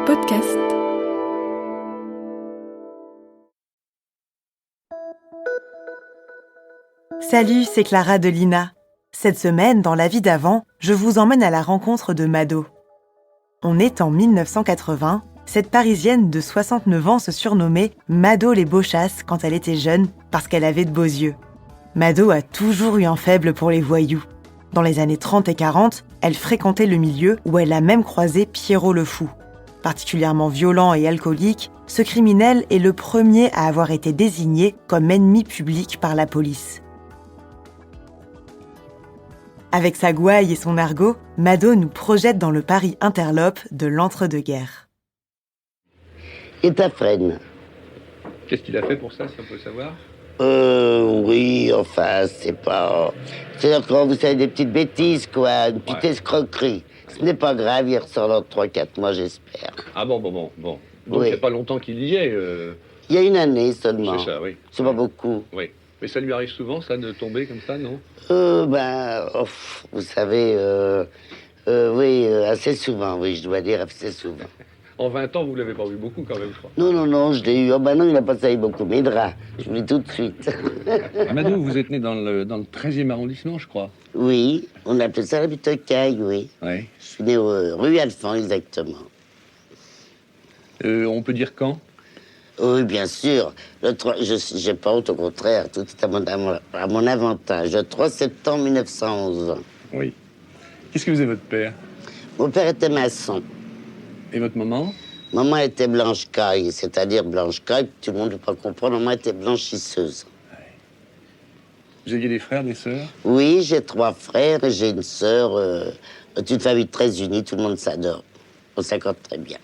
podcast. Salut, c'est Clara de Lina. Cette semaine, dans La vie d'avant, je vous emmène à la rencontre de Mado. On est en 1980. Cette Parisienne de 69 ans se surnommait Mado les Beauchasses quand elle était jeune parce qu'elle avait de beaux yeux. Mado a toujours eu un faible pour les voyous. Dans les années 30 et 40, elle fréquentait le milieu où elle a même croisé Pierrot le Fou. Particulièrement violent et alcoolique, ce criminel est le premier à avoir été désigné comme ennemi public par la police. Avec sa gouaille et son argot, Mado nous projette dans le Paris interlope de l'entre-deux-guerres. Et ta freine. Qu'est-ce qu'il a fait pour ça, si on peut savoir? Oui, enfin, c'est pas... C'est-à-dire quand vous savez des petites bêtises, quoi, une petite escroquerie. Ce n'est pas grave, il ressort dans 3-4 mois, j'espère. Ah bon. Donc Oui. il n'y a pas longtemps qu'il y est. Il y a une année seulement. C'est ça, oui. C'est pas beaucoup. Oui. Mais ça lui arrive souvent, ça, de tomber comme ça, non? Vous savez, oui, assez souvent, oui, je dois dire assez souvent. En 20 ans, vous ne l'avez pas vu beaucoup, quand même, je crois. Non, je l'ai eu. Oh, non, il n'a pas sailli beaucoup mes draps. Je vous le dis tout de suite. Mado, vous êtes né dans le 13e arrondissement, je crois. Oui, on appelait ça la Butte-Caille, oui. Oui. Je suis né rue Alphand, exactement. On peut dire quand? Oui, bien sûr. Je n'ai pas honte, au contraire. Tout est à mon avantage. Le 3 septembre 1911. Oui. Qu'est-ce que faisait votre père? Mon père était maçon. Et votre maman? Maman était blanche-caille, c'est-à-dire blanche-caille, tout le monde ne peut pas comprendre. Maman était blanchisseuse. Vous aviez des frères, des sœurs? Oui, j'ai 3 frères et j'ai une sœur. Une famille très unie, tout le monde s'adore. On s'accorde très bien.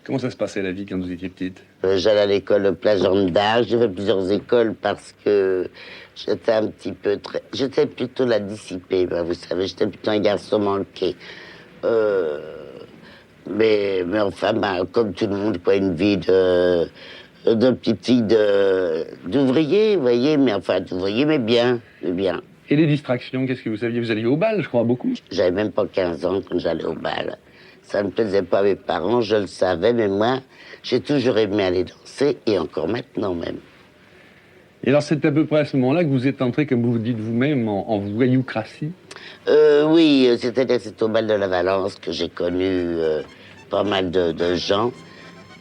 Comment ça se passait, la vie, quand vous étiez petite? J'allais à l'école Place Jeanne d'Arc. J'ai fait plusieurs écoles parce que j'étais un petit peu J'étais plutôt la dissipée, vous savez. J'étais plutôt un garçon manqué. Mais enfin, comme tout le monde, quoi, une vie de petite fille d'ouvrier, vous voyez. Mais enfin, d'ouvrier, mais bien. Et les distractions, qu'est-ce que vous saviez? Vous alliez au bal, je crois, beaucoup? J'avais même pas 15 ans quand j'allais au bal. Ça ne plaisait pas à mes parents, je le savais, mais moi, j'ai toujours aimé aller danser, et encore maintenant même. Et alors, c'est à peu près à ce moment-là que vous êtes entré, comme vous vous dites vous-même, en voyoucratie? Oui, c'est-à-dire que c'est au bal de la Valence que j'ai connu pas mal de gens.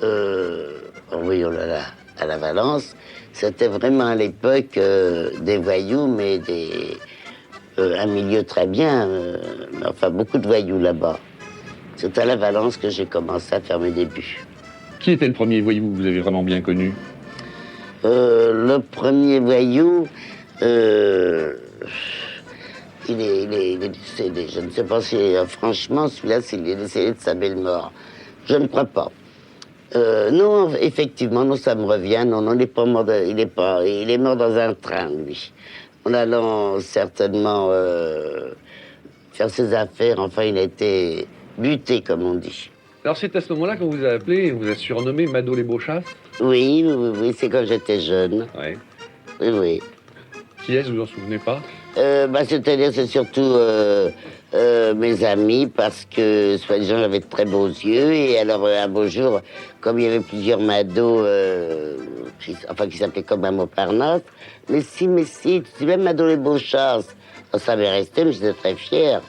Oui, oh là là, à la Valence. C'était vraiment à l'époque des voyous, mais un milieu très bien. Mais enfin, beaucoup de voyous là-bas. C'est à la Valence que j'ai commencé à faire mes débuts. Qui était le premier voyou que vous avez vraiment bien connu? Le premier voyou, il est décédé. Je ne sais pas si, franchement, celui-là, s'il est décédé de sa belle mort. Je ne crois pas. Non, effectivement, non, ça me revient. Non, il n'est pas mort. Il est mort dans un train, lui. En allant certainement faire ses affaires. Enfin, il a été buté, comme on dit. Alors, c'est à ce moment-là qu'on vous a appelé, on vous a surnommé Mado les Beauchasses? Oui, c'est quand j'étais jeune. Oui. Oui. Qui est-ce, vous en souvenez pas? C'est-à-dire, c'est surtout mes amis, parce que, soi-disant, j'avais de très beaux yeux. Et alors, un beau jour, comme il y avait plusieurs Mado, qui s'appelaient comme à Montparnasse, mais si, tu dis même Mado les Beauchasses. Ça m'est resté, mais j'étais très fière.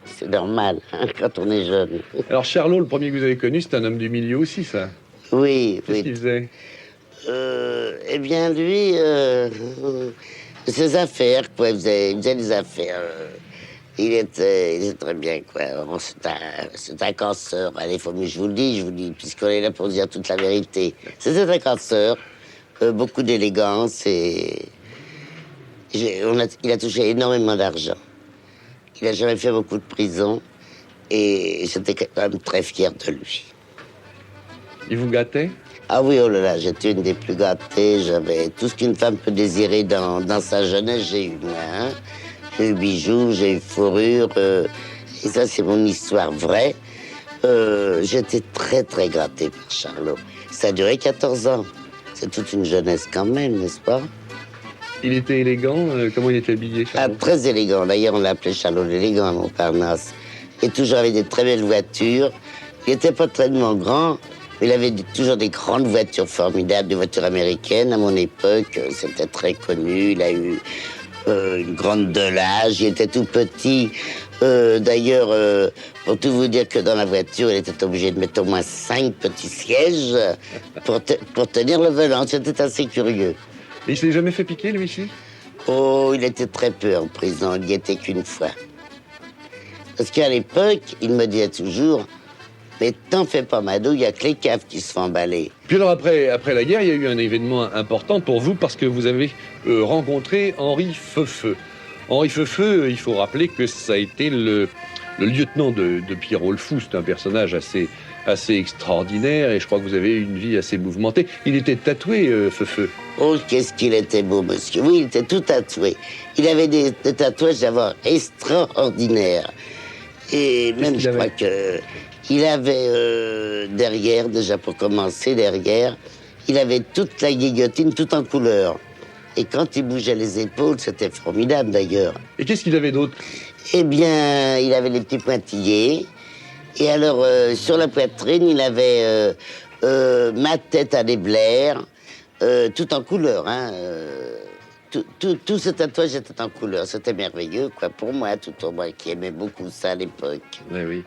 C'est normal, hein, quand on est jeune. Alors, Charlot, le premier que vous avez connu, c'est un homme du milieu aussi, ça? Oui. Qu'est-ce qu'il faisait? Eh bien, lui, ses affaires, quoi. Il faisait des affaires. Il était très bien, quoi. Bon, c'est un canceur. Allez, faut mieux, je vous le dis, puisqu'on est là pour dire toute la vérité. C'était un canceur, beaucoup d'élégance et il a touché énormément d'argent. Il n'a jamais fait beaucoup de prison et j'étais quand même très fier de lui. Il vous gâtait? Ah oui, oh là là, j'étais une des plus gâtées. J'avais tout ce qu'une femme peut désirer dans sa jeunesse, j'ai eu moi. Hein. J'ai eu bijoux, j'ai eu fourrure. Et ça, c'est mon histoire vraie. J'étais très, très gâtée par Charlot. Ça a duré 14 ans. C'est toute une jeunesse quand même, n'est-ce pas? Il était élégant. Comment il était habillé, Charlot? Très élégant. D'ailleurs, on l'appelait Charlot l'élégant à Montparnasse. Et toujours avec des très belles voitures. Il n'était pas tellement grand, mais il avait toujours des grandes voitures formidables, des voitures américaines. À mon époque, c'était très connu. Il a eu une grande Delage, il était tout petit. D'ailleurs, pour tout vous dire que dans la voiture, il était obligé de mettre au moins 5 petits sièges pour tenir le volant. C'était assez curieux. Et il s'est jamais fait piquer, lui, ici? Oh, il était très peu en prison, il n'y était qu'une fois. Parce qu'à l'époque, il me disait toujours, mais t'en fais pas, Mado, il n'y a que les caves qui se font emballer. Puis alors après la guerre, il y a eu un événement important pour vous parce que vous avez rencontré Henri Feufeu. Henri Feufeu, il faut rappeler que ça a été le lieutenant de Pierrot le Fou. C'est un personnage assez extraordinaire et je crois que vous avez eu une vie assez mouvementée. Il était tatoué, Feufeu. Oh, qu'est-ce qu'il était beau, monsieur. Oui, il était tout tatoué. Il avait des tatouages d'abord extraordinaires. Et même, je crois que il avait derrière, déjà pour commencer, derrière, il avait toute la guillotine, tout en couleur. Et quand il bougeait les épaules, c'était formidable d'ailleurs. Et qu'est-ce qu'il avait d'autre? Eh bien, il avait les petits pointillés. Et alors, sur la poitrine, il avait ma tête à déblaire, tout en couleur. Hein, tout ce tatouage était en couleur. C'était merveilleux, quoi, pour moi, tout au moins, qui aimait beaucoup ça à l'époque. Oui, oui.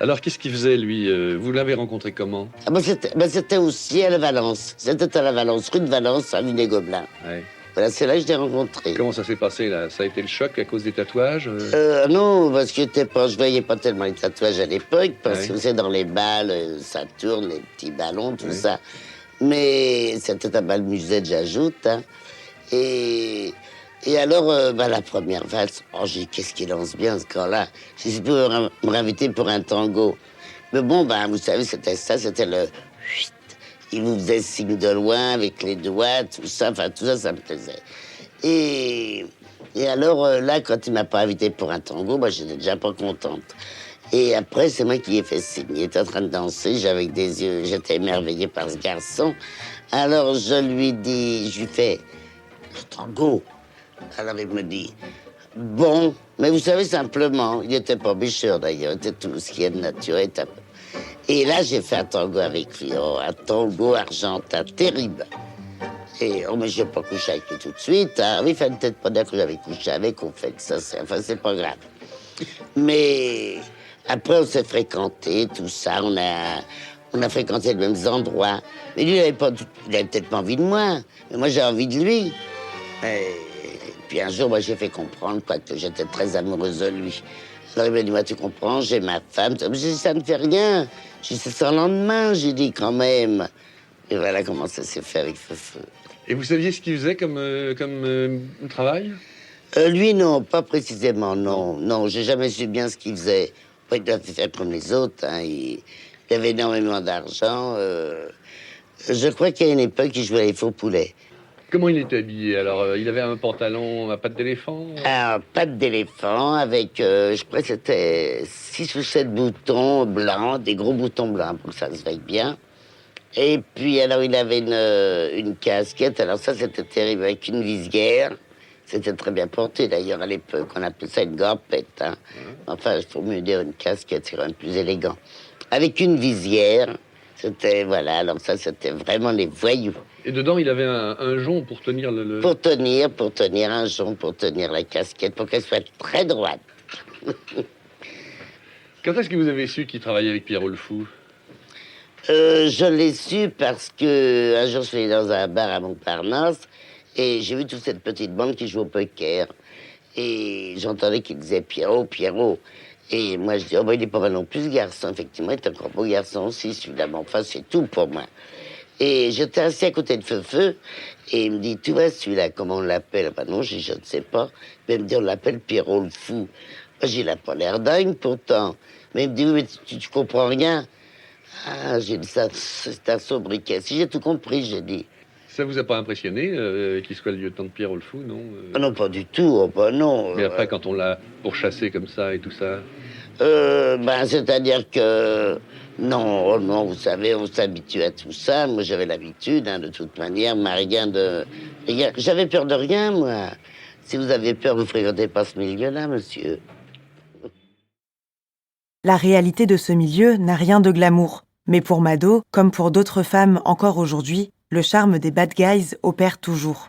Alors, qu'est-ce qu'il faisait, lui? Vous l'avez rencontré comment? Ah ben c'était aussi à la Valence. C'était à la Valence, rue de Valence, à Luné-Gobelin. Ouais. Voilà, c'est là que je l'ai rencontré. Comment ça s'est passé, là? Ça a été le choc à cause des tatouages? Non, parce que je voyais pas tellement les tatouages à l'époque, parce Ouais. que c'est dans les balles, ça tourne, les petits ballons, tout Ouais. ça. Mais c'était un bal musette, j'ajoute. Hein. Et alors, la première valse, oh, j'ai dit, qu'est-ce qu'il lance bien, ce gars-là. J'ai dit, me réinviter pour un tango. Mais bon, vous savez, c'était ça, c'était le... Chut. Il vous faisait signe de loin avec les doigts, tout ça, ça me plaisait. Et alors, là, quand il m'a pas invité pour un tango, j'étais déjà pas contente. Et après, c'est moi qui ai fait signe. Il était en train de danser, j'avais des yeux, j'étais émerveillée par ce garçon. Alors, je lui fais, le tango. Alors, il me dit, bon, mais vous savez, simplement, il n'était pas bicheur d'ailleurs, il était tout ce qui est de nature. Et là, j'ai fait un tango avec lui, un tango argentin terrible. Et mais je n'ai pas couché avec lui tout de suite. Hein. Oui, il fallait peut-être pas dire que j'avais couché avec, au fait, ça, c'est pas grave. Mais après, on s'est fréquentés, tout ça, on a fréquenté les mêmes endroits. Mais lui, il avait peut-être pas envie de moi, mais moi, j'ai envie de lui. Et puis un jour, j'ai fait comprendre que j'étais très amoureuse de lui. Alors il m'a dit, moi, tu comprends, j'ai ma femme. J'ai dit, ça ne fait rien. J'ai dit, c'est sans lendemain, j'ai dit, quand même. Et voilà comment ça s'est fait avec Feufeu. Et vous saviez ce qu'il faisait comme travail? Lui, non, pas précisément, non. Non, j'ai jamais su bien ce qu'il faisait. Pas il a fait comme les autres. Hein. Il avait énormément d'argent. Je crois qu'à une époque, il jouait à les faux poulets. Comment il était habillé? Alors, il avait un pantalon à pattes d'éléphant? Un patte d'éléphant avec, je crois que c'était 6 ou 7 boutons blancs, des gros boutons blancs pour que ça se veille bien. Et puis, alors, il avait une casquette. Alors ça, c'était terrible, avec une visière. C'était très bien porté, d'ailleurs, à l'époque. On appelait ça une garpette. Hein. Enfin, il faut mieux dire une casquette, c'est quand même plus élégant. Avec une visière. C'était, voilà, alors ça, c'était vraiment les voyous. Et dedans, il avait un jonc pour tenir le... Pour tenir un jonc, pour tenir la casquette, pour qu'elle soit très droite. Quand est-ce que vous avez su qu'il travaillait avec Pierrot le Fou? Je l'ai su parce que un jour, je suis allé dans un bar à Montparnasse et j'ai vu toute cette petite bande qui joue au poker. Et j'entendais qu'il disait Pierrot, Pierrot. Et moi, je dis, il est pas mal non plus, ce garçon. Effectivement, il est un grand beau garçon aussi, celui-là. Mais enfin, c'est tout pour moi. Et j'étais assis à côté de Feufeu, et il me dit, tu vois celui-là, comment on l'appelle? Non, je ne sais pas. Mais il me dit, on l'appelle Pierrot le Fou. Moi, j'ai n'a pas l'air dingue, pourtant. Mais il me dit, oui, mais tu comprends rien. Ah, j'ai dit, ça, c'est un sobriquet. Si j'ai tout compris, j'ai dit. Ça vous a pas impressionné qu'il soit le lieutenant de Pierrot le Fou, non? Ah non, pas du tout, non. Mais après, quand on l'a pourchassé comme ça et tout ça... C'est-à-dire que... Non, non, vous savez, on s'habitue à tout ça. Moi, j'avais l'habitude, de toute manière, j'avais peur de rien, moi. Si vous avez peur, vous fréquentez pas ce milieu-là, monsieur. La réalité de ce milieu n'a rien de glamour. Mais pour Mado, comme pour d'autres femmes encore aujourd'hui, le charme des bad guys opère toujours.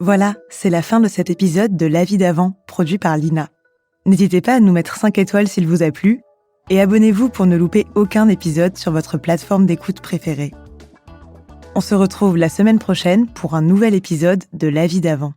Voilà, c'est la fin de cet épisode de La vie d'avant, produit par Lina. N'hésitez pas à nous mettre 5 étoiles s'il vous a plu, et abonnez-vous pour ne louper aucun épisode sur votre plateforme d'écoute préférée. On se retrouve la semaine prochaine pour un nouvel épisode de La vie d'avant.